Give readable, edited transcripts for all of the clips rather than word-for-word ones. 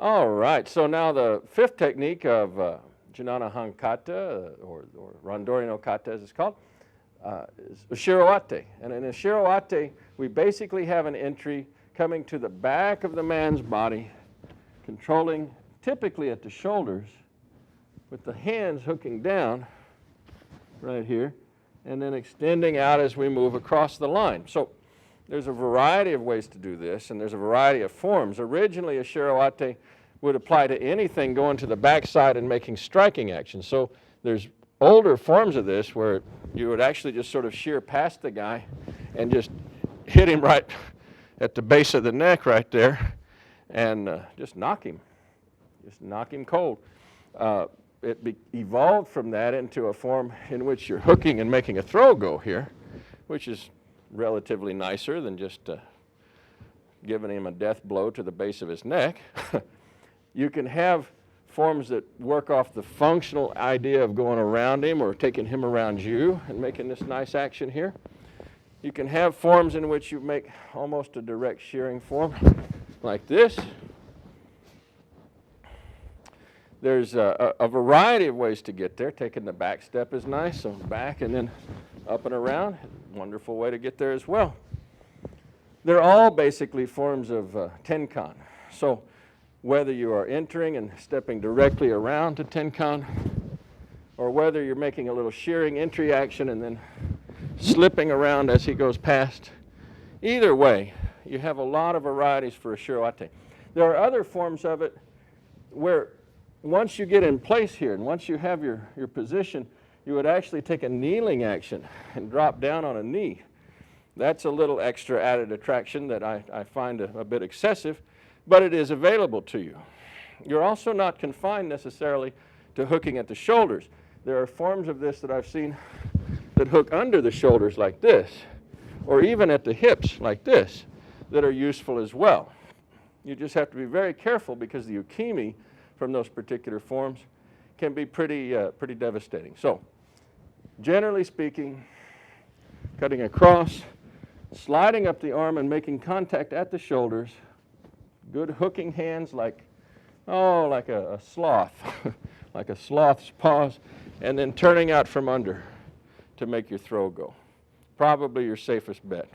All right, so now the fifth technique of Nana Hon Kata, or randori no kata as it's called, is Ushiro Ate. And in Ushiro Ate, we basically have an entry coming to the back of the man's body, controlling typically at the shoulders, with the hands hooking down right here, and then extending out as we move across the line. So there's a variety of ways to do this, and there's a variety of forms. Originally, Ushiro Ate would apply to anything going to the backside and making striking action. So there's older forms of this where you would actually just sort of shear past the guy and just hit him right at the base of the neck right there and just knock him cold. It evolved from that into a form in which you're hooking and making a throw go here, which is relatively nicer than just giving him a death blow to the base of his neck. You can have forms that work off the functional idea of going around him or taking him around you and making this nice action here. You can have forms in which you make almost a direct shearing form like this. There's a variety of ways to get there. Taking the back step is nice, so back and then up and around. Wonderful way to get there as well. They're all basically forms of tenkan. So whether you are entering and stepping directly around to tenkan, or whether you're making a little shearing entry action and then slipping around as he goes past, either way, you have a lot of varieties for Ushiro Ate. There are other forms of it where once you get in place here and once you have your position, you would actually take a kneeling action and drop down on a knee. That's a little extra added attraction that I find a bit excessive, but it is available to you. You're also not confined necessarily to hooking at the shoulders. There are forms of this that I've seen that hook under the shoulders like this, or even at the hips like this, that are useful as well. You just have to be very careful because the ukemi from those particular forms can be pretty devastating. So, generally speaking, cutting across, sliding up the arm and making contact at the shoulders, good hooking hands like a sloth, like a sloth's paws, and then turning out from under to make your throw go. Probably your safest bet.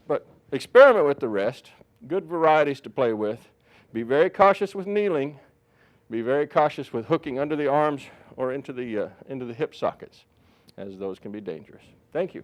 But experiment with the rest. Good varieties to play with. Be very cautious with kneeling. Be very cautious with hooking under the arms or into the hip sockets, as those can be dangerous. Thank you.